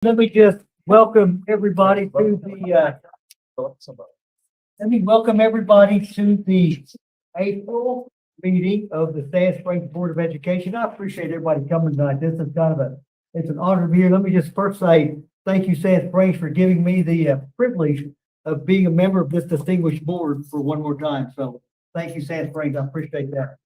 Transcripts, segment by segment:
Let me just welcome everybody to the April meeting of the Sand Springs Board of Education. I appreciate everybody coming tonight. This is it's an honor to be here. Let me just first say thank you, Sand Springs, for giving me the privilege of being a member of this distinguished board for one more time. So thank you, Sand Springs. I appreciate that.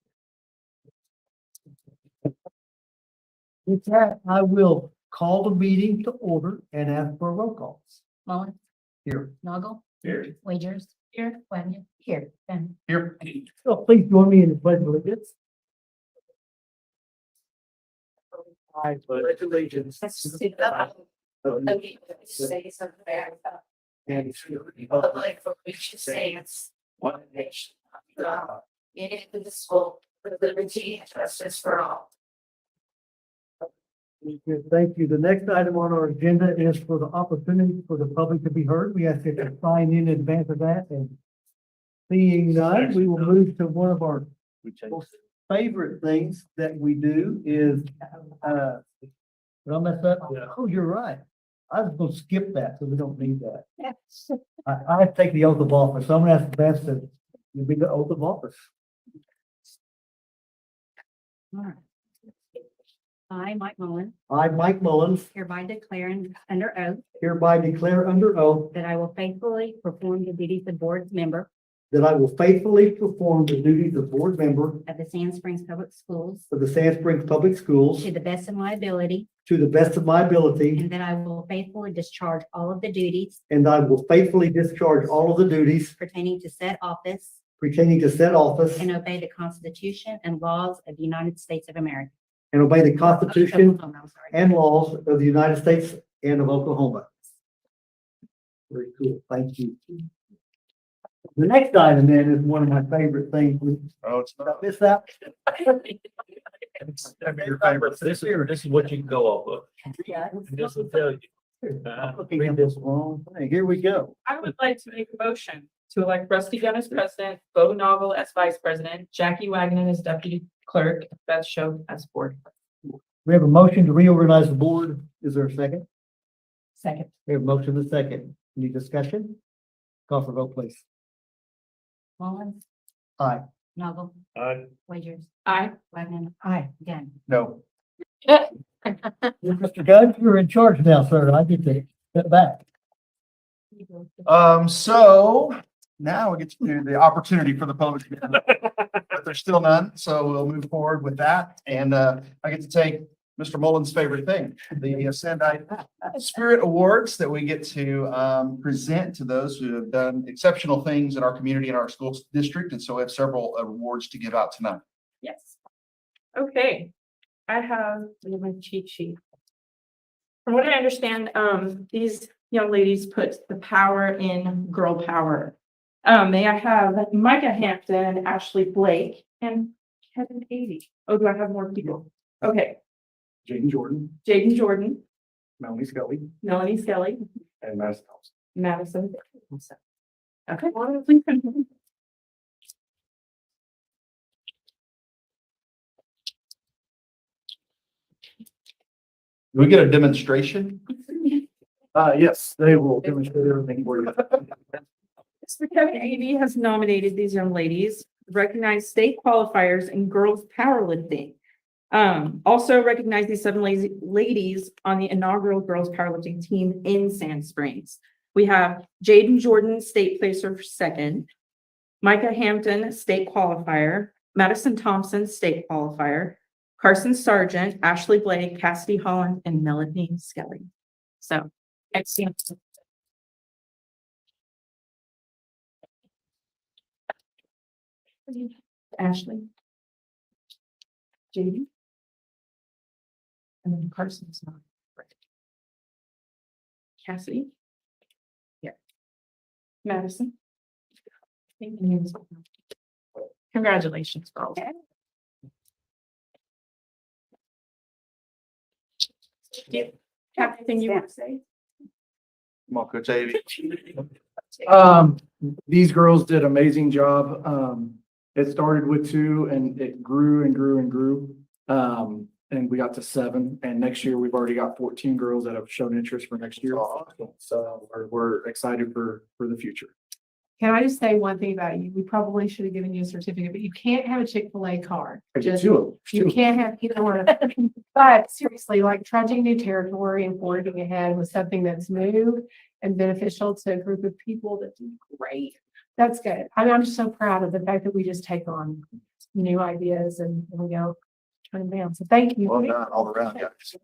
With that, I will call the meeting to order and ask for a roll call. Mullins, Here. Noggle, Here. Wagers, here, Wagner, here, Ben. Here. So please join me in the pledge of allegiance. I pledge allegiance to the flag of the United States of America and to the republic for which it stands, one nation, under God, indivisible, with liberty and justice for all. Thank you. The next item on our agenda is for the opportunity for the public to be heard. We ask you to sign in advance of that, and seeing none, we will move to one of our most favorite things that we do is, did I mess up? Yeah. Oh, you're right. I was gonna skip that, so we don't need that. I have to take the oath of office. So I'm gonna ask the best to be the oath of office. All right. I, Mike Mullins, I, Mike Mullins, hereby declare under oath hereby declare under oath that I will faithfully perform the duties of board member that I will faithfully perform the duties of board member of the Sand Springs Public Schools of the Sand Springs Public Schools to the best of my ability, to the best of my ability, and that I will faithfully discharge all of the duties and I will faithfully discharge all of the duties pertaining to said office pertaining to said office and obey the Constitution and laws of the United States of America. and obey the Constitution Oklahoma, I'm sorry. and laws of the United States and of Oklahoma. Very cool. Thank you. The next item then is one of my favorite things. Oh, it's Did I miss that? your favorite. This is what you can go off of. Yeah. This will tell you. I'm looking at this wrong thing. Here we go. I would like to make a motion to elect Rusty Gunn as president, Bo Noggle as vice president, Jackie Wagner as deputy clerk, Beth Show as board. We have a motion to reorganize the board. Is there a second? Second. We have a motion and a second. Any discussion? Call for vote, please. Mullins, Aye. Noggle, Aye. Wagers, Aye. Wagner, aye, Gunn. No. Mr. Gunn, you're in charge now, sir. I get to step back. So now we get to do the opportunity for the public. But there's still none, so we'll move forward with that. And I get to take Mr. Mullins' favorite thing, the Sandite Spirit Awards that we get to present to those who have done exceptional things in our community and our school district. And so we have several awards to give out tonight. Yes. Okay, I have my cheat sheet. From what I understand, these young ladies put the power in girl power. May I have Micah Hampton, Ashley Blake, and Kevin Beatty? Oh, do I have more people? Okay, Jaden Jordan, Jaden Jordan, Melanie Scully, Melanie Skelly, and Madison Thompson. Madison. Okay. Do we get a demonstration? Yes, they will demonstrate everything for you. Mr. Kevin Avey has nominated these young ladies, to recognize state qualifiers in girls powerlifting. Also recognize these seven ladies on the inaugural girls powerlifting team in Sand Springs. We have Jaden Jordan, state placer for second, Micah Hampton, state qualifier, Madison Thompson, state qualifier, Carson Sargent, Ashley Blake, Cassidy Holland, and Melanie Skelly. So, excellent. Ashley. Jaden. And then Carson's not. Right. Cassidy. Here. Madison. Thank you. Congratulations, girls. Do you have anything you want to say? Come on, Coach Avey. These girls did an amazing job. It started with two and it grew and grew and grew. and we got to 7. And next year, we've already got 14 girls that have shown interest for next year. So we're excited for the future. Can I just say one thing about you? We probably should have given you a certificate, but you can't have a Chick-fil-A card. Just, you can't have either one. But seriously, like trudging new territory and forging ahead with something that's new and beneficial to a group of people that do great. That's good. I mean, I'm just so proud of the fact that we just take on new ideas and we go turn them down. So thank you. Well done all around, guys.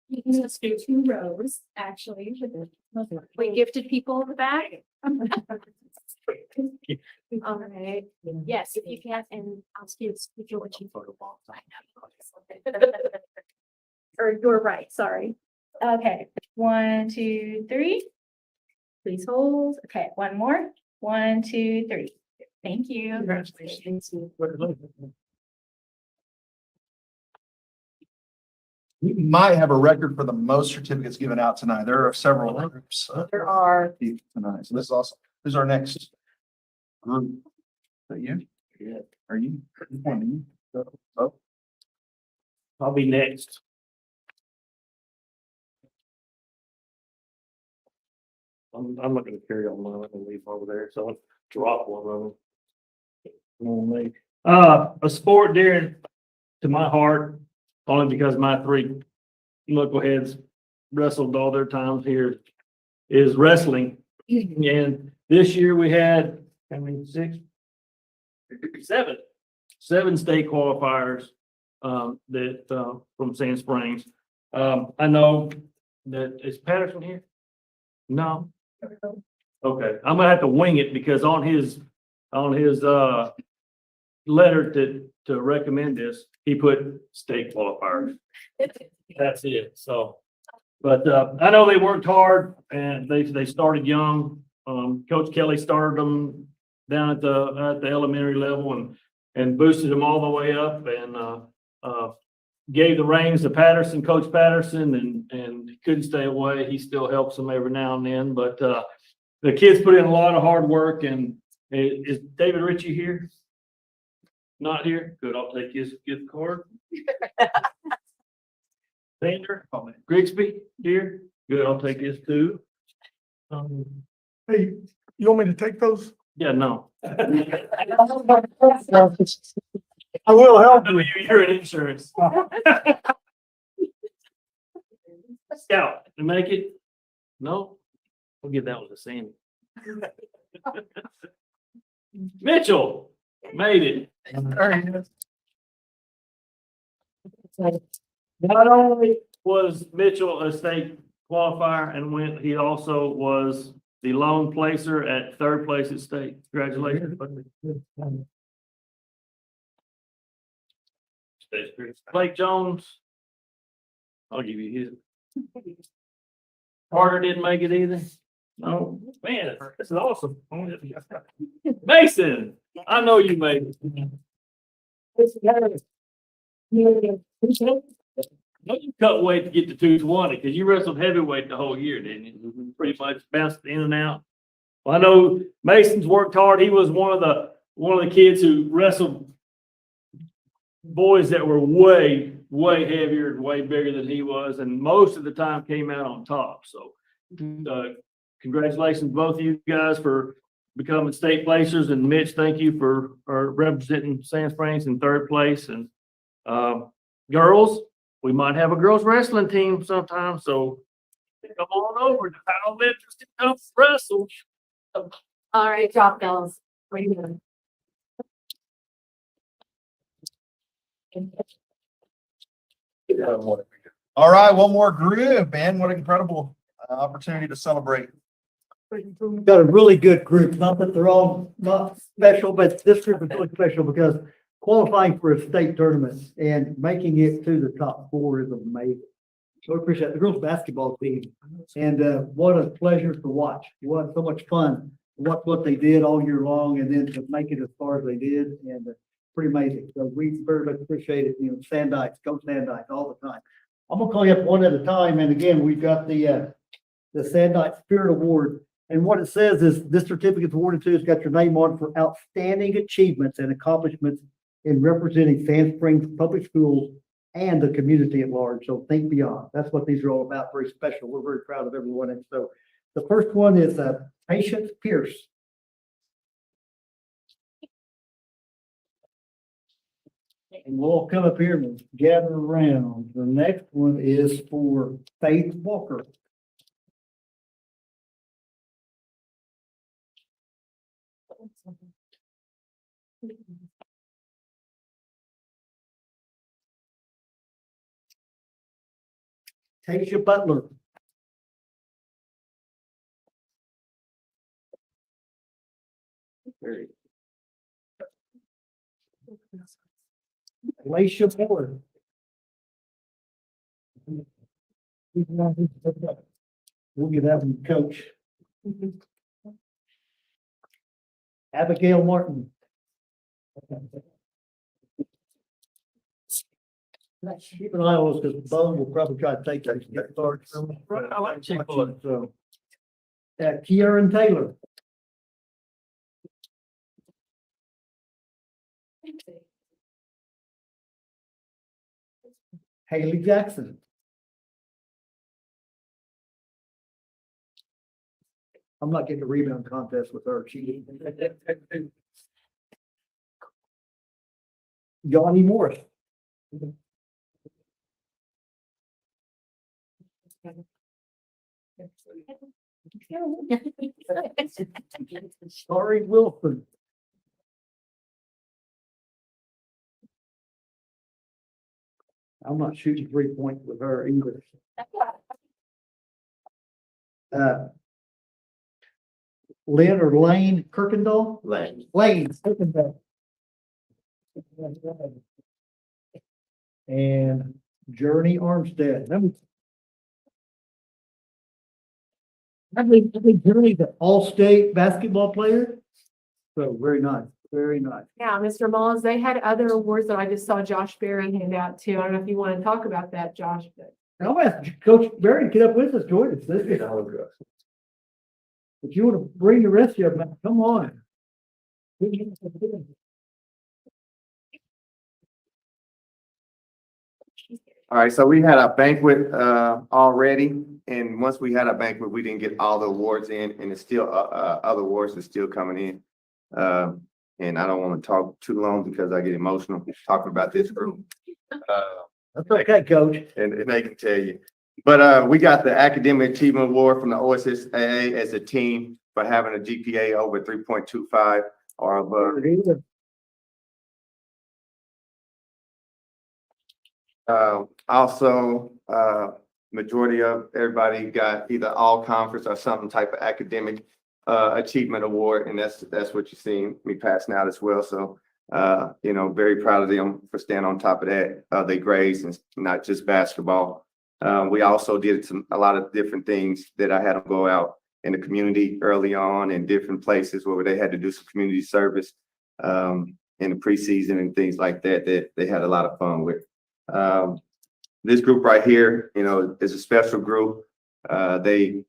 You can just do 2 rows, actually. We gifted people in the back. All right. Yes, if you can, and I'll excuse if you're watching photo ball. Or you're right, sorry. Okay, 1, 2, 3. Please hold. Okay, one more. 1, 2, 3. Thank you. Congratulations. We might have a record for the most certificates given out tonight. There are several groups. There are. Tonight. So this is awesome. This is our next group. Is that you? Yeah. Are you? Which one are you? Oh, I'll be next. I'm not gonna carry on mine. I'm gonna leave over there. So I'll drop one of them. A sport dear to my heart, only because my 3 local heads wrestled all their times here, is wrestling. And this year we had, how many, 6? 7 state qualifiers, from Sand Springs. I know that, is Patterson here? No? Okay, I'm gonna have to wing it because on his letter to recommend this, he put state qualifiers. That's it, so. But, I know they worked hard and they started young. Coach Kelly started them down at the elementary level and boosted them all the way up and, gave the reins to Patterson, Coach Patterson, and he couldn't stay away. He still helps them every now and then, but, the kids put in a lot of hard work. And is David Ritchie here? Not here? Good, I'll take his gift card. Vander, Grigsby here? Good, I'll take his too. Hey, you want me to take those? Yeah, no. I will help you. You're in insurance. Scout, to make it? No? We'll give that one to Sandy. Mitchell made it. Not only was Mitchell a state qualifier and he also was the lone placer at 3rd place at state. Congratulations. Blake Jones. I'll give you his. Carter didn't make it either. No, man, this is awesome. Mason, I know you made it. No, you cut weight to get to 220 because you wrestled heavyweight the whole year, didn't you? Pretty much bounced in and out. Well, I know Mason's worked hard. He was one of the kids who wrestled boys that were way heavier and way bigger than he was, and most of the time came out on top. So, congratulations both of you guys for becoming state placers, and Mitch, thank you for representing Sand Springs in 3rd place. And girls, we might have a girls wrestling team sometime, so come on over to Powell Interest to come wrestle. All right, drop bells. What are you doing? all right, one more group, man. What an incredible opportunity to celebrate. We've got a really good group, not that they're all not special, but this group is really special because qualifying for a state tournament and making it to the top 4 is amazing. So I appreciate the girls' basketball team, and what a pleasure to watch. What so much fun to watch what they did all year long, and then to make it as far as they did, and pretty amazing. So we very much appreciate it. You know, Sandites, Coach Sandites all the time. I'm gonna call you up one at a time, and again, we've got the Sandite Spirit Award And what it says is this certificate awarded to, it's got your name on it for outstanding achievements and accomplishments in representing Sand Springs Public Schools and the community at large. So think beyond. That's what these are all about. Very special. We're very proud of everyone. And so the first one is Patience Pierce. And we'll all come up here and gather around. The next one is for Faith Walker. Tasha Butler. Alicia Miller. We'll give that one to Coach. Abigail Martin. Keep an eye on us because Bone will probably try to take those. I like Chick-fil-A. So. Kieran Taylor. Haley Jackson. I'm not getting a rebound contest with her. She. Johnny Morris. Sorry, Wilson. I'm not shooting 3 points with her either. Lynn or Lane Kirkendall? Lane Kirkendall. And Journey Armstead. I think Journey's an all-state basketball player. So very nice, very nice. Now, Mr. Mullins, they had other awards that I just saw Josh Berry hand out too. I don't know if you want to talk about that, Josh, but. I'll ask Coach Barry to get up with us, join us. Let's get all of us. If you want to bring the rest of them, come on. All right, so we had a banquet already, and once we had a banquet, we didn't get all the awards in, and it's still other awards are still coming in. And I don't want to talk too long because I get emotional talking about this group. That's okay, Coach. And they can tell you. But we got the Academic Achievement Award from the OSSAA as a team for having a GPA over 3.25 or above. Also, majority of everybody got either all conference or some type of academic achievement award, and that's what you're seeing me passing out as well. So, you know, very proud of them for staying on top of that, their grades, and not just basketball. We also did a lot of different things that I had them go out in the community early on in different places where they had to do some community service in the preseason and things like that they had a lot of fun with. This group right here, you know, is a special group. They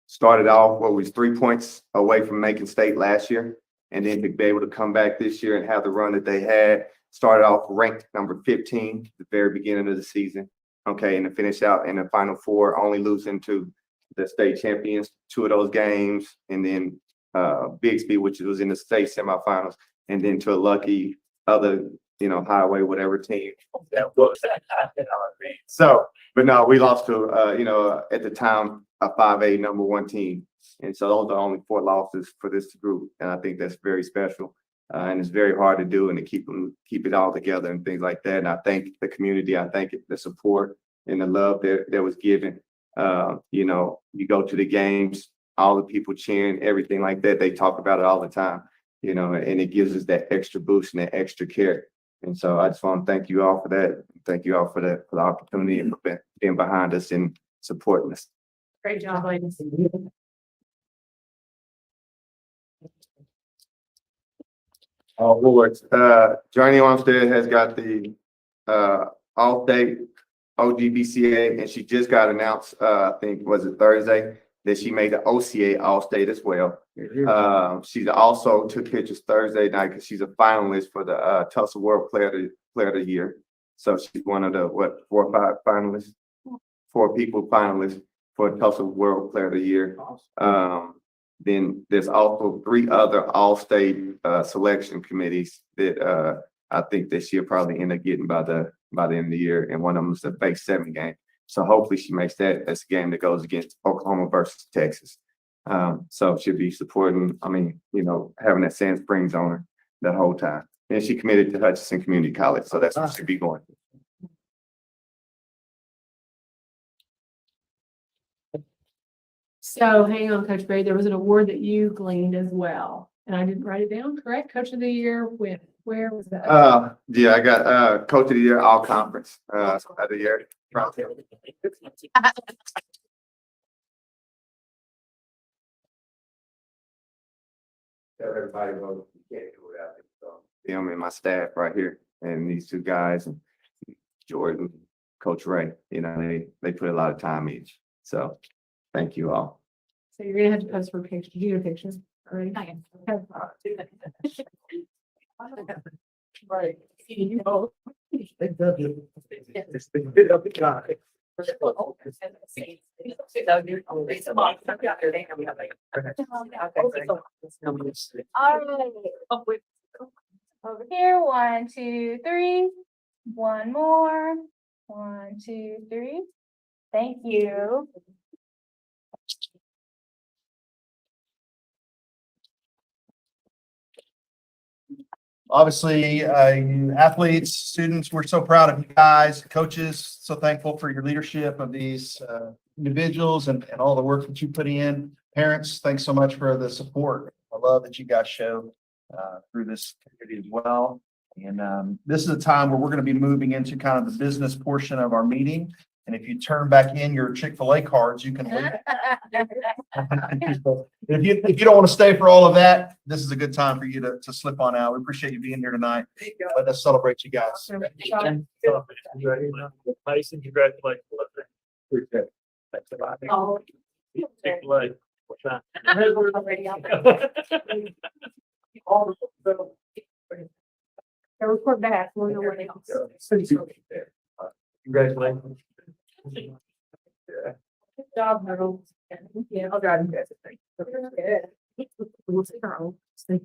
started off what was 3 points away from making state last year, and then to be able to come back this year and have the run that they had. Started off ranked number 15 at the very beginning of the season. Okay, and to finish out in the Final Four, only losing to the state champions 2 of those games, and then Bixby, which was in the state semifinals, and then to a lucky other, you know, highway, whatever team that was. So, but no, we lost to, you know, at the time, a 5A number 1 team. And so those are only 4 losses for this group. And I think that's very special. And it's very hard to do and to keep it all together and things like that. And I thank the community. I thank the support and the love that was given. You know, you go to the games, all the people cheering, everything like that. They talk about it all the time, you know, and it gives us that extra boost and that extra care. And so I just want to thank you all for that. Thank you all for the opportunity and for being behind us and supporting us. Great job, ladies. Awards. Journey Armstead has got the All-State OGBCA, and she just got announced, I think, was it Thursday, Then she made the OCA All-State as well. She's also took pictures Thursday night because she's a finalist for the Tulsa World Player of the Year. So she's one of the 4 or 5 finalists, 4 people finalists for Tulsa World Player of the Year. Then there's also 3 other All-State selection committees that I think that she'll probably end up getting by the end of the year. And one of them is the Base 7 game. So hopefully she makes that as a game that goes against Oklahoma versus Texas. So she'll be supporting, having that Sand Springs on her the whole time. And she committed to Hutchinson Community College, so that's where she'll be going. So hang on, Coach Barry, there was an award that you gleaned as well, and I didn't write it down, correct? Coach of the Year with, where was that? Yeah, I got Coach of the Year All Conference of the year. Tell everybody about you can't do it out there. So them and my staff right here, and these 2 guys, and Jordan, Coach Ray, they put a lot of time each. So thank you all. So you're gonna have to post for pictures, you get a picture, all right? Right. You know. It's the bit of the guy. All right. Over here, 1, 2, 3. One more. 1, 2, 3. Thank you. Obviously, you athletes, students, we're so proud of you guys, coaches, so thankful for your leadership of these individuals and all the work that you put in. Parents, thanks so much for the support. I love that you guys show through this community as well. And this is a time where we're going to be moving into kind of the business portion of our meeting. And if you turn back in your Chick-fil-A cards, you can leave. If you don't want to stay for all of that, this is a good time for you to slip on out. We appreciate you being here tonight. Let us celebrate you guys. Mason, congratulations. Thanks a lot. Oh. Chick-fil-A. What time? Report back, we'll know what else. Congratulations. Good job, Harold. Yeah, I'll drive you guys. We'll take our own. Good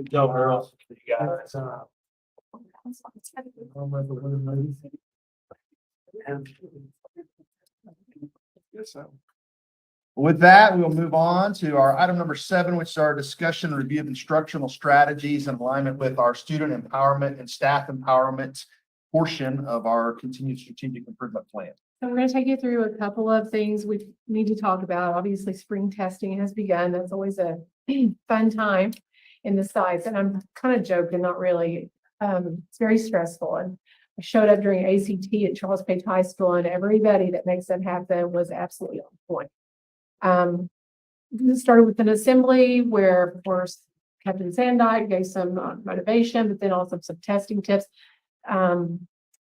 job, Earl. You guys. With that, we'll move on to our item number 7, which is our discussion and review of instructional strategies in alignment with our student empowerment and staff empowerment portion of our continued strategic improvement plan. So we're going to take you through a couple of things we need to talk about. Obviously, spring testing has begun. That's always a fun time in the sites. And I'm kind of joking, not really. It's very stressful. And I showed up during ACT at Charles Page High School, and everybody that makes that happen was absolutely on point. This started with an assembly where, of course, Captain Sandike gave some motivation, but then also some testing tips.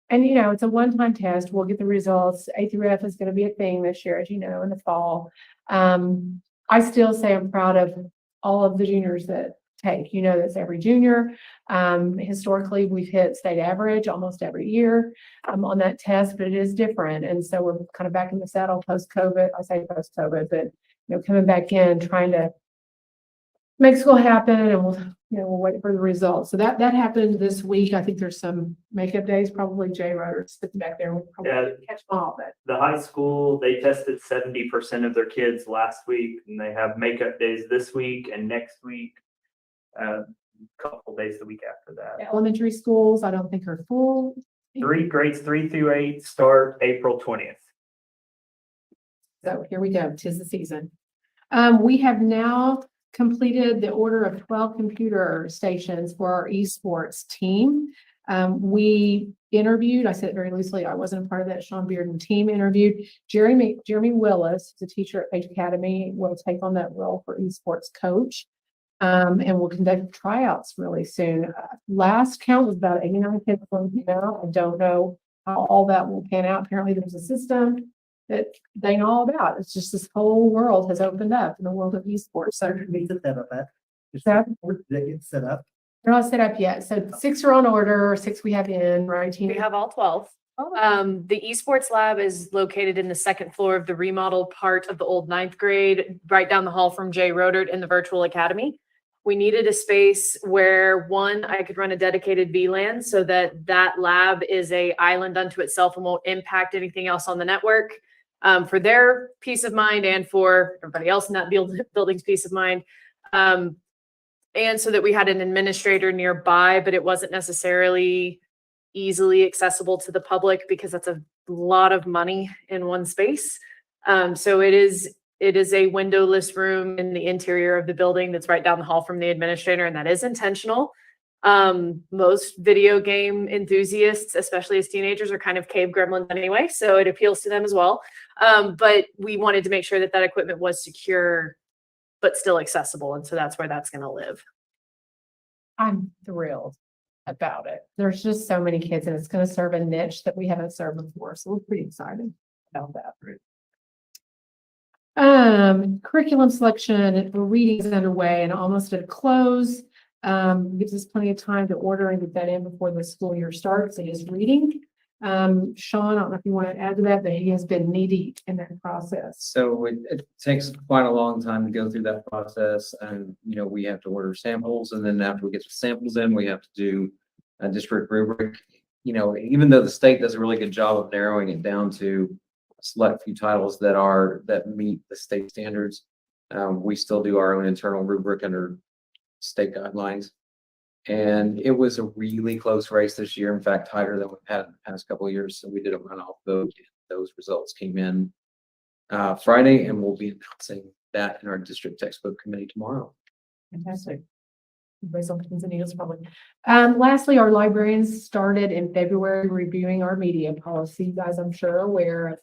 And it's a one-time test. We'll get the results. A through F is going to be a thing this year, as you know, in the fall. I still say I'm proud of all of the juniors that take. That's every junior. Historically, we've hit state average almost every year on that test, but it is different. And so we're kind of back in the saddle post-COVID. I say post-COVID, but coming back in, trying to make school happen, and we'll wait for the results. So that happened this week. I think there's some makeup days, probably Jay Roder's sitting back there. We'll probably catch them all, but The high school, they tested 70% of their kids last week, and they have makeup days this week and next week. Couple days the week after that. the elementary schools, I don't think are full. Grades 3 through 8 start April 20th. So here we go. 'Tis the season. We have now completed the order of 12 computer stations for our esports team. We interviewed, I said it very loosely, I wasn't a part of that, Sean Bearden team interviewed. Jeremy Willis, the teacher at Page Academy, will take on that role for esports coach. And we'll conduct tryouts really soon. Last count was about 89 kids going now. I don't know how all that will pan out. Apparently there's a system that they know all about. It's just this whole world has opened up in the world of esports. So Needs to set up that. Just That- that gets set up. they're not set up yet. So 6 are on order, 6 we have in, right? We Tina? have all 12. The Esports Lab is located in the second floor of the remodeled part of the old ninth grade, right down the hall from Jay Rodert in the virtual academy. We needed a space where, one, I could run a dedicated VLAN so that that lab is a island unto itself and won't impact anything else on the network, for their peace of mind and for everybody else in that building's peace of mind. And so that we had an administrator nearby, but it wasn't necessarily easily accessible to the public because that's a lot of money in one space. So it is a windowless room in the interior of the building that's right down the hall from the administrator, and that is intentional. Most video game enthusiasts, especially as teenagers, are kind of cave gremlins anyway, so it appeals to them as well. But we wanted to make sure that that equipment was secure, but still accessible, and so that's where that's going to live. I'm thrilled about it. There's just so many kids and it's going to serve a niche that we haven't served before. So we're pretty excited about that. Curriculum selection for reading is underway and almost at a close. Gives us plenty of time to order and get that in before the school year starts. It is reading. Sean, I don't know if you want to add to that, but he has been knee deep in that process. So it takes quite a long time to go through that process, and we have to order samples, and then after we get the samples in, we have to do a district rubric. Even though the state does a really good job of narrowing it down to a select few titles that meet the state standards, we still do our own internal rubric under state guidelines. And it was a really close race this year. In fact, tighter than we've had in the past couple of years. So we did a runoff vote. Those results came in Friday, and we'll be announcing that in our district textbook committee tomorrow. Fantastic. Everybody's on pins and needles probably. Lastly, our librarians started in February reviewing our media policy. You guys, I'm sure, are aware of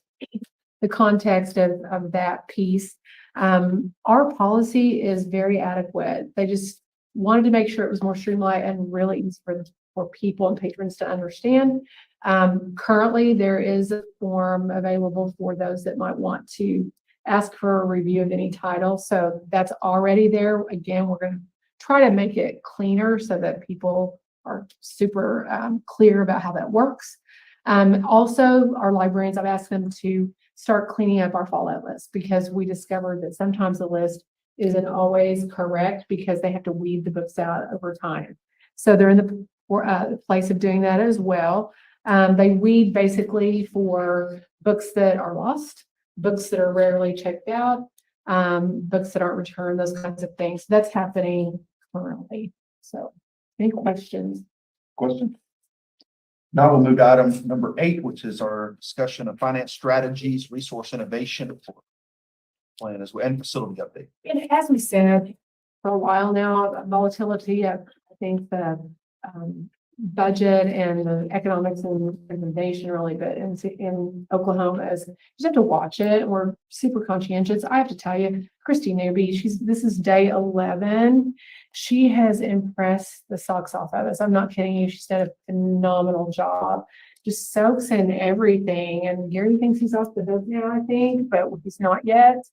the context of that piece. Our policy is very adequate. They just wanted to make sure it was more streamlined and really easy for people and patrons to understand. Currently, there is a form available for those that might want to ask for a review of any title. So that's already there. Again, we're going to try to make it cleaner so that people are super clear about how that works. Also, our librarians, I've asked them to start cleaning up our fallout list because we discovered that sometimes the list isn't always correct because they have to weed the books out over time. So they're in the place of doing that as well. They weed basically for books that are lost, books that are rarely checked out, books that aren't returned, those kinds of things. That's happening currently. So any questions? Question? Now we'll move to item number 8, which is our discussion of finance strategies, resource innovation plan as well, and facility update. And as we said for a while now, volatility, I think the budget and the economics and nation really, but in Oklahoma is you just have to watch it. We're super conscientious. I have to tell you, Christy Newby, this is day 11. She has impressed the socks off of us. I'm not kidding you. She's done a phenomenal job. Just soaks in everything. And Gary thinks he's off the hook now, I think, but he's not yet.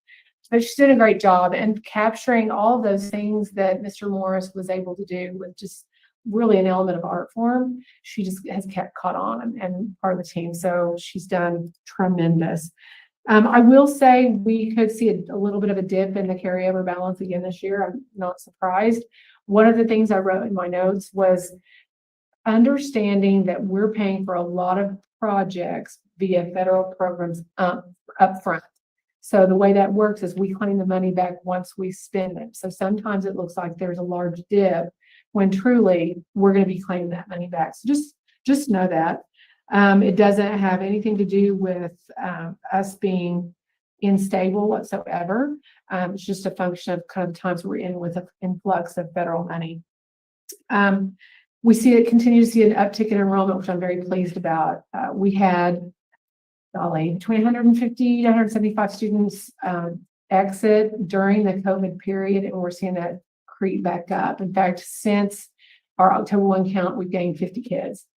But she's doing a great job and capturing all of those things that Mr. Morris was able to do with just really an element of art form. She just has kept caught on and part of the team. So she's done tremendous. I will say we could see a little bit of a dip in the carryover balance again this year. I'm not surprised. One of the things I wrote in my notes was understanding that we're paying for a lot of projects via federal programs up front. So the way that works is we claim the money back once we spend it. So sometimes it looks like there's a large dip when truly we're going to be claiming that money back. So just know that. It doesn't have anything to do with us being unstable whatsoever. It's just a function of kind of the times we're in with an influx of federal money. We continue to see an uptick in enrollment, which I'm very pleased about. We had between 150 to 175 students exit during the COVID period, and we're seeing that creep back up. In fact, since our October 1 count, we've gained 50 kids.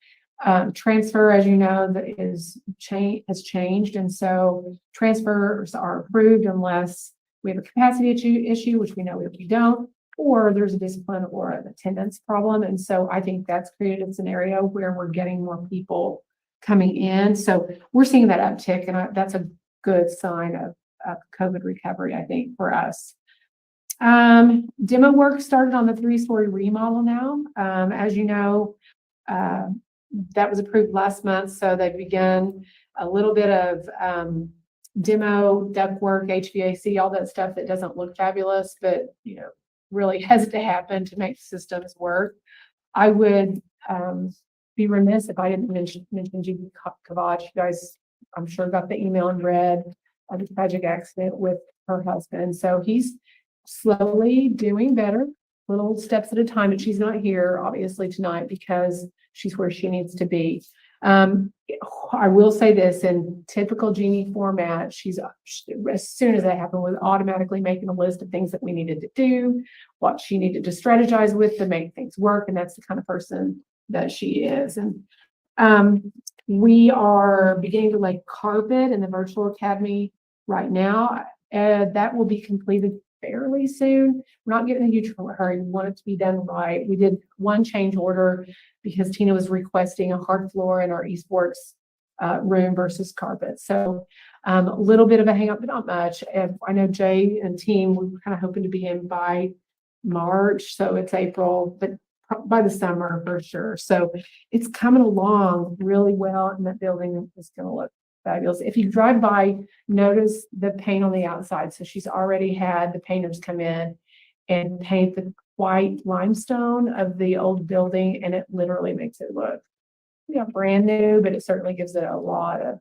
Transfer, as you know, has changed, and so transfers are approved unless we have a capacity issue, which we know we don't, or there's a discipline or an attendance problem. And so I think that's created a scenario where we're getting more people coming in. So we're seeing that uptick, and that's a good sign of COVID recovery, I think, for us. Demo work started on the 3-story remodel now. As you know, that was approved last month, so they began a little bit of demo, ductwork, HVAC, all that stuff that doesn't look fabulous, but really has to happen to make systems work. I would be remiss if I didn't mention Judy Kavach. You guys, I'm sure, got the email and read of the tragic accident with her husband. So he's slowly doing better, little steps at a time, and she's not here obviously tonight because she's where she needs to be. I will say this, in typical Jeannie format, as soon as that happened, was automatically making a list of things that we needed to do, what she needed to strategize with to make things work, and that's the kind of person that she is. And we are beginning to lay carpet in the virtual academy right now. That will be completed fairly soon. We're not getting a huge hurry. We want it to be done right. We did one change order because Tina was requesting a hard floor in our esports room versus carpet. So a little bit of a hang up, but not much. I know Jay and team, we were kind of hoping to be in by March. So it's April, but by the summer for sure. So it's coming along really well, and that building is going to look fabulous. If you drive by, notice the paint on the outside. So she's already had the painters come in and paint the white limestone of the old building, and it literally makes it look brand new, but it certainly gives it a lot of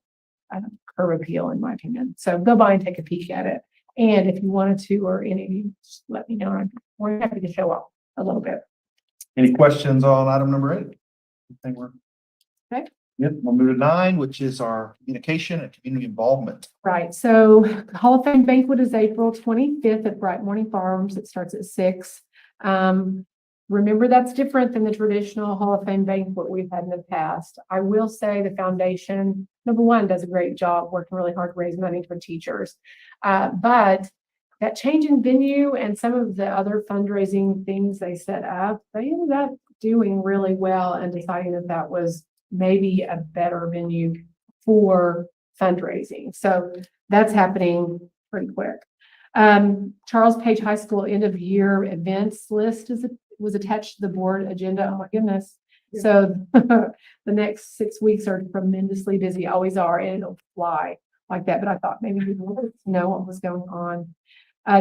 curb appeal, in my opinion. So go by and take a peek at it. And if you wanted to, or any of you, just let me know. I'm more happy to show up a little bit. Any questions on item number 8? I think we're Okay. Yep, we'll move to 9, which is our communication and community involvement. Right. So the Hall of Fame banquet is April 25th at Bright Morning Farms. It starts at 6. Remember, that's different than the traditional Hall of Fame banquet we've had in the past. I will say the foundation, number one, does a great job working really hard to raise money for teachers. But that change in venue and some of the other fundraising things they set up, they ended up doing really well and deciding that that was maybe a better venue for fundraising. So that's happening pretty quick. Charles Page High School end of year events list was attached to the board agenda. Oh my goodness. So the next 6 weeks are tremendously busy, always are, and it'll fly like that. But I thought maybe we would know what was going on.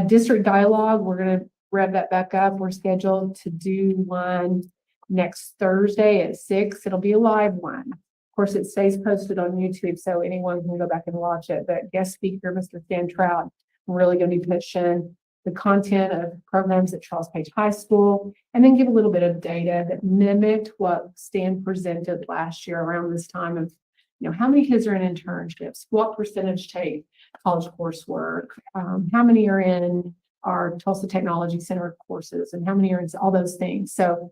District dialogue, we're going to rev that back up. We're scheduled to do one next Thursday at 6. It'll be a live one. Of course, it stays posted on YouTube, so anyone can go back and watch it. But guest speaker, Mr. Stan Trout, really going to be pushing the content of programs at Charles Page High School, and then give a little bit of data that mimicked what Stan presented last year around this time of, how many kids are in internships, what percentage take college coursework, how many are in our Tulsa Technology Center courses, and how many are in all those things. So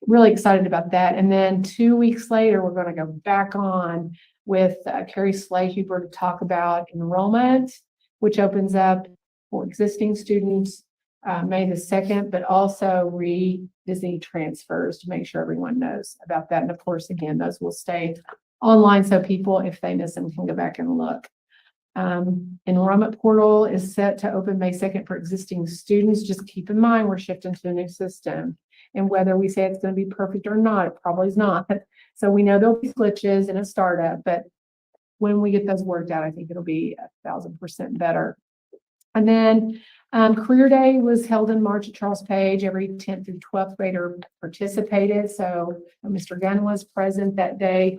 really excited about that. And then 2 weeks later, we're going to go back on with Carrie Slay-Huber to talk about enrollment, which opens up for existing students May the 2nd, but also revisiting transfers to make sure everyone knows about that. And of course, again, those will stay online so people, if they miss them, can go back and look. Enrollment portal is set to open May 2nd for existing students. Just keep in mind, we're shifting to a new system. And whether we say it's going to be perfect or not, it probably is not. So we know there'll be glitches in a startup, but when we get those worked out, I think it'll be 1,000% better. And then Career Day was held in March at Charles Page. Every 10th through 12th grader participated. So Mr. Gunn was present that day.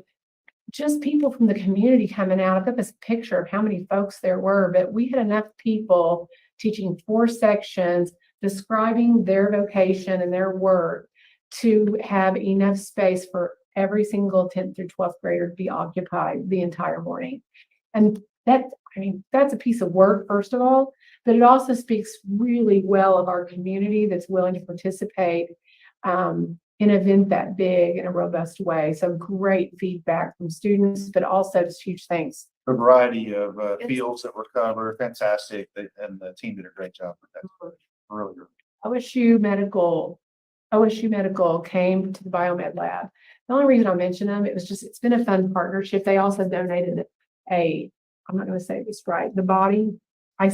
Just people from the community coming out. I've got this picture of how many folks there were, but we had enough people teaching 4 sections, describing their vocation and their work to have enough space for every single 10th through 12th grader to be occupied the entire morning. And that's a piece of work, first of all, but it also speaks really well of our community that's willing to participate in an event that big in a robust way. So great feedback from students, but also just huge thanks. A variety of fields that were covered, fantastic, and the team did a great job with that. Really good. OSU Medical came to the Biomed Lab. The only reason I mention them, it's been a fun partnership. They also donated I'm not going to say this right, the body. I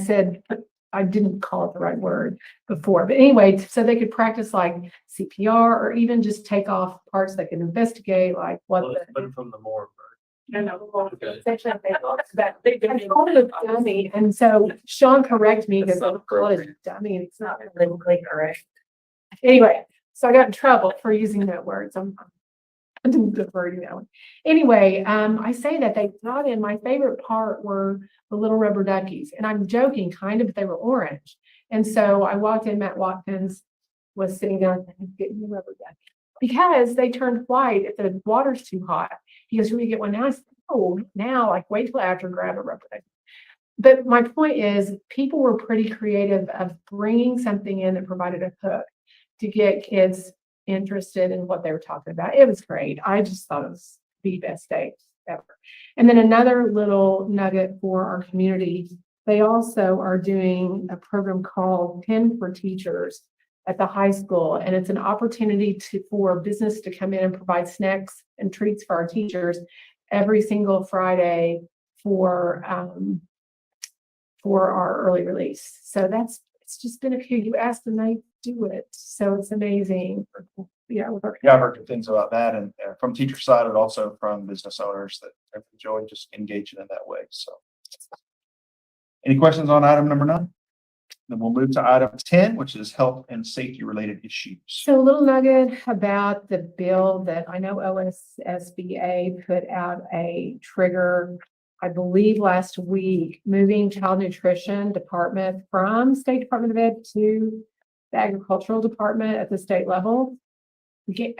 didn't call it the right word before, but anyway, so they could practice like CPR or even just take off parts that can investigate like what But from the morgue. no, no. Okay. Essentially, they called it a dummy, and so Sean correct me because I called it a dummy, and it's not politically correct. Anyway, so I got in trouble for using that word. So I'm deferring that one. Anyway, I say that they brought in, my favorite part were the little rubber duckies, and I'm joking kind of, but they were orange. And so I walked in, Matt Watkins was sitting down getting the rubber ducky because they turned white if the water's too hot. He goes, "You're gonna get one now?" I said, "Oh, now, like wait till after grab a rubber ducky." But my point is, people were pretty creative of bringing something in that provided a hook to get kids interested in what they were talking about. It was great. I just thought it was the best day ever. And then another little nugget for our community, they also are doing a program called Pen for Teachers at the high school. And it's an opportunity for business to come in and provide snacks and treats for our teachers every single Friday for our early release. So it's just been you asked and they do it. So it's amazing. Yeah, with our Yeah, I've heard good things about that, and from teacher side, and also from business owners that have enjoyed just engaging in that way. So, any questions on item number 9? Then we'll move to item 10, which is health and safety related issues. So a little nugget about the bill that I know OSSBA put out a trigger, I believe last week, moving child nutrition department from State Department of Ed to the agricultural department at the state level. The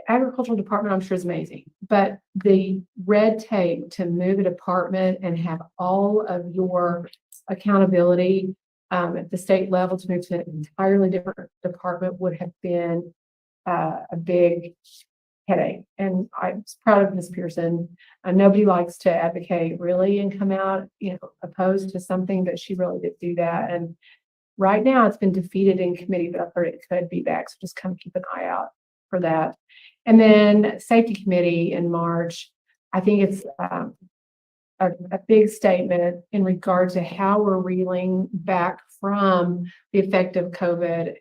agricultural department, I'm sure, is amazing, but the red tape to move a department and have all of your accountability at the state level to move to an entirely different department would have been a big headache. And I'm proud of Ms. Pearson. Nobody likes to advocate really and come out, opposed to something, but she really did do that. And right now it's been defeated in committee, but I've heard it could be back. So just kind of keep an eye out for that. And then safety committee in March, I think it's a big statement in regard to how we're reeling back from the effect of COVID,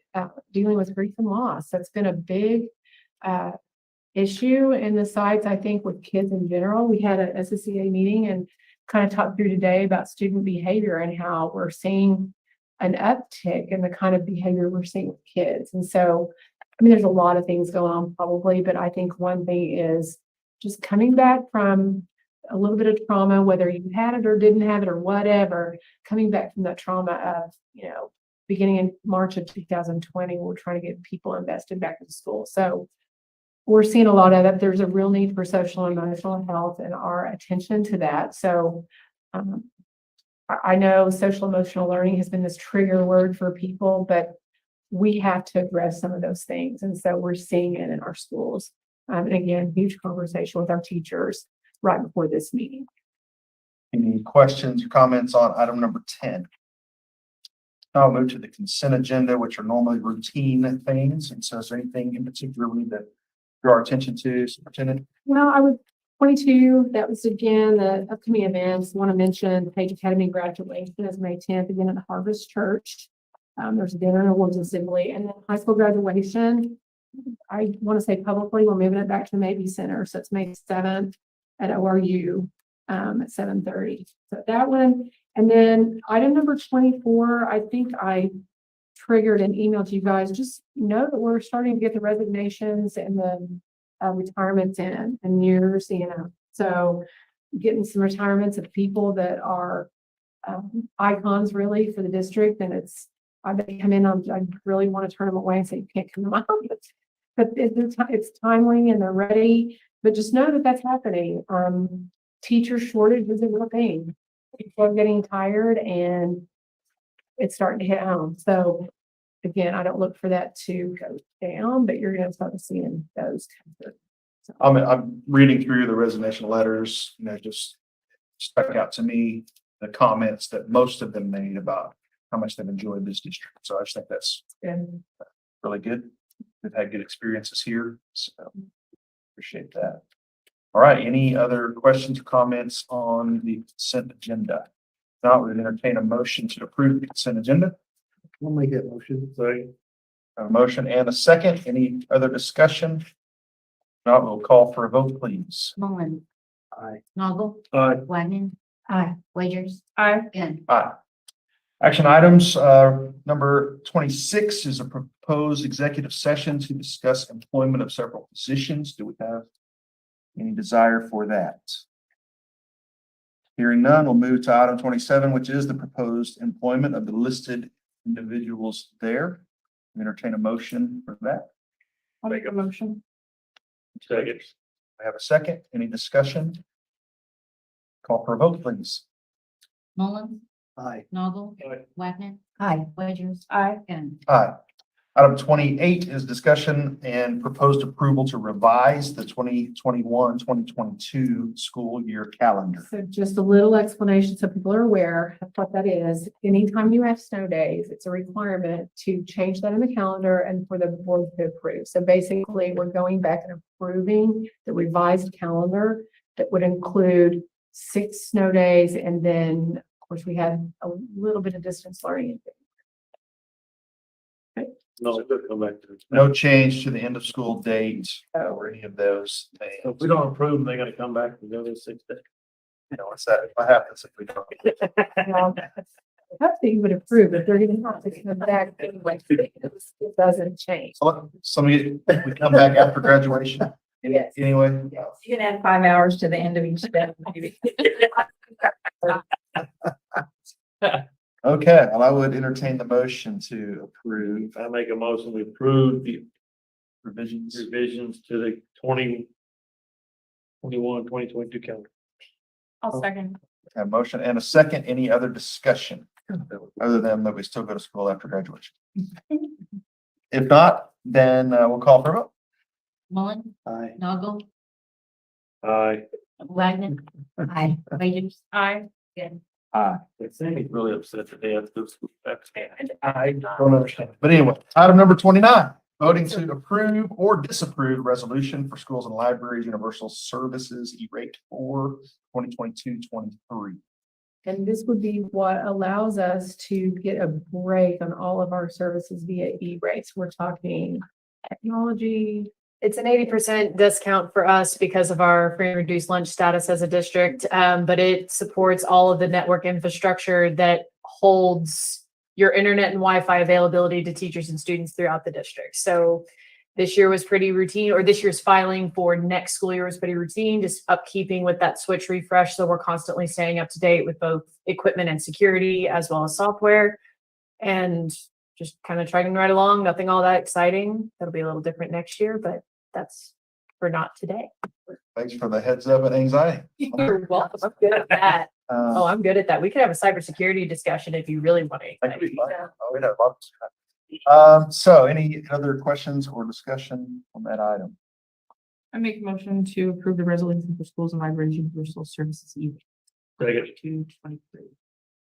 dealing with grief and loss. That's been a big issue in the sites, I think, with kids in general. We had a SSCA meeting and kind of talked through today about student behavior and how we're seeing an uptick in the kind of behavior we're seeing with kids. And so, I mean, there's a lot of things going on probably, but I think one thing is just coming back from a little bit of trauma, whether you had it or didn't have it or whatever, coming back from that trauma of, beginning in March of 2020, we're trying to get people invested back in school. So we're seeing a lot of that. There's a real need for social and emotional health and our attention to that. So I know social emotional learning has been this trigger word for people, but we have to address some of those things. And so we're seeing it in our schools. And again, huge conversation with our teachers right before this meeting. Any questions or comments on item number 10? I'll move to the consent agenda, which are normally routine things. And so is there anything in particular we need to draw our attention to, Superintendent? Well, I would 22, that was again the upcoming events. Want to mention Page Academy graduation is May 10th, again at the Harvest Church. There's a dinner and awards assembly, and then high school graduation. I want to say publicly, we're moving it back to the Mabee Center. So it's May 7th at ORU at 7:30. So that one. And then item number 24, I think I triggered an email to you guys. Just know that we're starting to get the resignations and the retirements in and years, so getting some retirements of people that are icons really for the district. And they come in, I really want to turn them away and say, you can't come to my office, but it's timely and they're ready. But just know that that's happening. Teacher shortage is a real thing. People are getting tired and it's starting to hit home. So again, I don't look for that to go down, but you're gonna start seeing those come through. So, I'm reading through the resignation letters, just stuck out to me, the comments that most of them made about how much they've enjoyed this district. So I just think that's and really good. They've had good experiences here, so appreciate that. All right, any other questions or comments on the consent agenda? If not, we would entertain a motion to approve the consent agenda. I'll make that motion. Sorry. A motion and a second. Any other discussion? If not, we'll call for a vote, please. Mullen. Aye. Noggle. Aye. Wagner. Aye. Wagers. Aye. Gann. Aye. Action items, number 26 is a proposed executive session to discuss employment of several positions. Do we have any desire for that? Hearing none, we'll move to item 27, which is the proposed employment of the listed individuals there. Entertain a motion for that. I'll make a motion. Second. I have a second. Any discussion? Call for a vote, please. Mullen. Aye. Noggle. Aye. Wagner. Aye. Wagers. Aye. Gann. Aye. Item 28 is discussion and proposed approval to revise the 2021-2022 school year calendar. So just a little explanation so people are aware of what that is. Anytime you have snow days, it's a requirement to change that in the calendar and for the board to approve. So basically, we're going back and approving the revised calendar that would include 6 snow days. And then, of course, we had a little bit of distance learning. No, come back to it. No change to the end of school date or any of those things. So if we don't approve them, they gotta come back and go to 6 days. What's that? What happens if we don't? Well, I hope that you would approve, but they're gonna have to come back anyway. It doesn't change. Somebody, we come back after graduation? Yes. Anyway? You can add 5 hours to the end of each day, maybe. Okay, well, I would entertain the motion to approve I make a motion, we approve the revisions. revisions to the 2022 calendar. I'll second. A motion and a second. Any other discussion? Other than that we still go to school after graduation? If not, then we'll call for a vote. Mullen. Aye. Noggle. Aye. Wagner. Aye. Wagers. Aye. Gann. Aye. Sammy's really upset that they have to go to school after. I don't understand. But anyway, item number 29, voting to approve or disapprove resolution for schools and libraries, universal services, E-rate for 2022-23. And this would be what allows us to get a break on all of our services via E-rates. We're talking technology. It's an 80% discount for us because of our free and reduced lunch status as a district. But it supports all of the network infrastructure that holds your internet and Wi-Fi availability to teachers and students throughout the district. So this year was pretty routine, or this year's filing for next school year was pretty routine, just upkeeping with that switch refresh. So we're constantly staying up to date with both equipment and security as well as software. And just kind of trudging right along, nothing all that exciting. That'll be a little different next year, but that's for not today. Thanks for the heads up and anxiety. You're welcome. I'm good at that. Um, Oh, I'm good at that. We could have a cybersecurity discussion if you really want that could be to. fun. Oh, we'd have lots of. So any other questions or discussion on that item? I make a motion to approve the resolution for schools and libraries universal services. Second. 2023.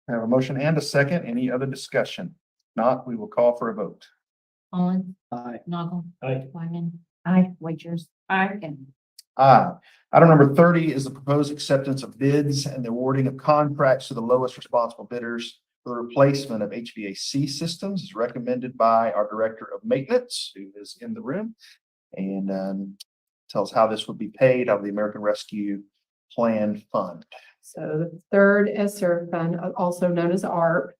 I have a motion and a second. Any other discussion? Not, we will call for a vote. Mullen. Aye. Noggle. Aye. Wagner. Aye. Wagers. Aye. Gann. Item number 30 is the proposed acceptance of bids and the awarding of contracts to the lowest responsible bidders for the replacement of HVAC systems as recommended by our Director of Maintenance, who is in the room, and tells how this would be paid out of the American Rescue Plan Fund. So the third ESSER fund, also known as ARP.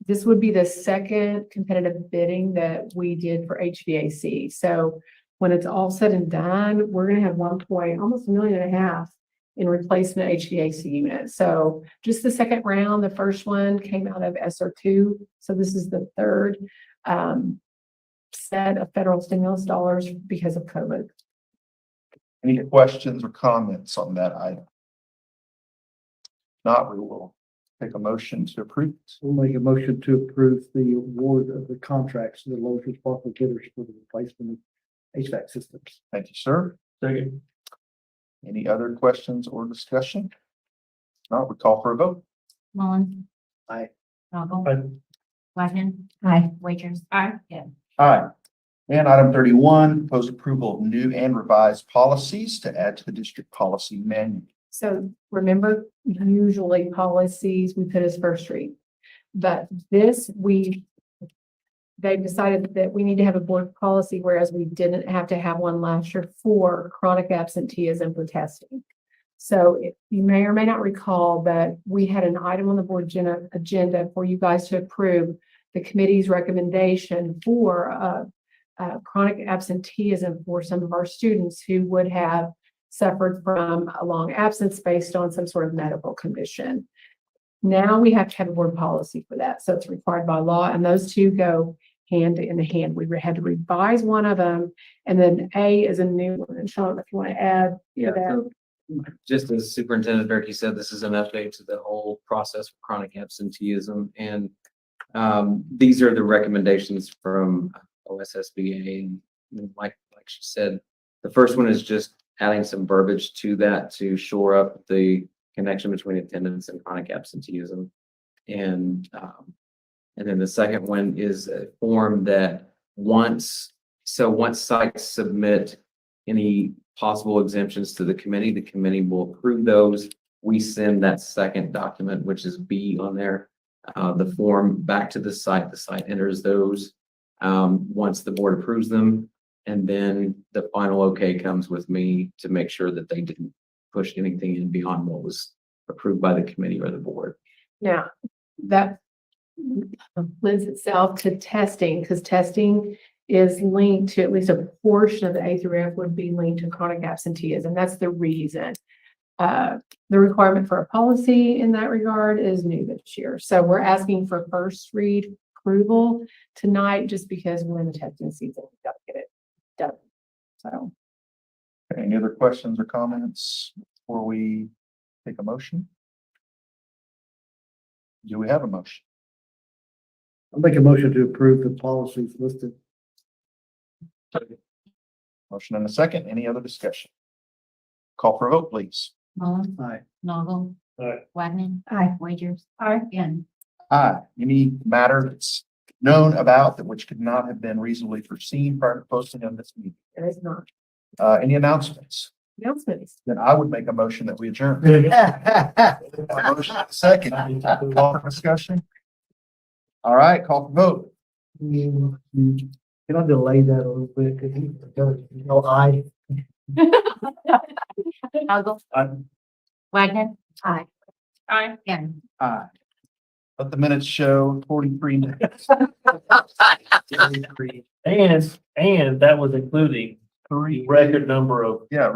This would be the second competitive bidding that we did for HVAC. So when it's all said and done, we're gonna have almost $1.5 million in replacement HVAC units. So just the second round, the first one came out of ESSER 2. So this is the third set of federal stimulus dollars because of COVID. Any questions or comments on that item? Not, we will take a motion to approve. We'll make a motion to approve the award of the contracts to the lowest responsible bidders for the replacement of HVAC systems. Thank you, sir. Second. Any other questions or discussion? No, we call for a vote. Mullins. Aye. Knoggle. Aye. Wagner. Aye. Wagers. Aye. Aye. And item 31, proposed approval of new and revised policies to add to the district policy manual. So remember, usually policies we put as first read. But this, they've decided that we need to have a board policy, whereas we didn't have to have one last year for chronic absenteeism for testing. So if you may or may not recall, but we had an item on the board agenda for you guys to approve the committee's recommendation for chronic absenteeism for some of our students who would have suffered from a long absence based on some sort of medical condition. Now we have to have a board policy for that. So it's required by law, and those two go hand in hand. We had to revise one of them, and then A is a new one. And Sean, if you want to add to Yeah, that. so just as Superintendent Durkee said, this is an update to the whole process for chronic absenteeism. And these are the recommendations from OSSBA. And like she said, the first one is just adding some verbiage to that to shore up the connection between attendance and chronic absenteeism. And then the second one is a form that once sites submit any possible exemptions to the committee will approve those. We send that second document, which is B on there, the form back to the site enters those once the board approves them. And then the final okay comes with me to make sure that they didn't push anything in beyond what was approved by the committee or the board. Now, that lends itself to testing, because testing is linked to, at least a portion of the A through F would be linked to chronic absenteeism. That's the reason. The requirement for a policy in that regard is new this year. So we're asking for first read approval tonight, just because we're in the testing season. We've got to get it done. So. Any other questions or comments before we take a motion? Do we have a motion? I'll make a motion to approve the policies listed. Motion and a second. Any other discussion? Call for a vote, please. Mullins. Aye. Knoggle. Aye. Wagner. Aye. Wagers. Aye. Again. Aye. Any matter that's known about that which could not have been reasonably foreseen prior to posting of this meeting? There is not. Any announcements? Announcements. Then I would make a motion that we adjourn. A motion and a second. Call for discussion. All right, call for vote. Can I delay that a little bit? Cause you know, I. Knoggle. Aye. Wagner. Aye. Aye. Again. Aye. Let the minutes show 43 minutes. And that was including record number of Yeah,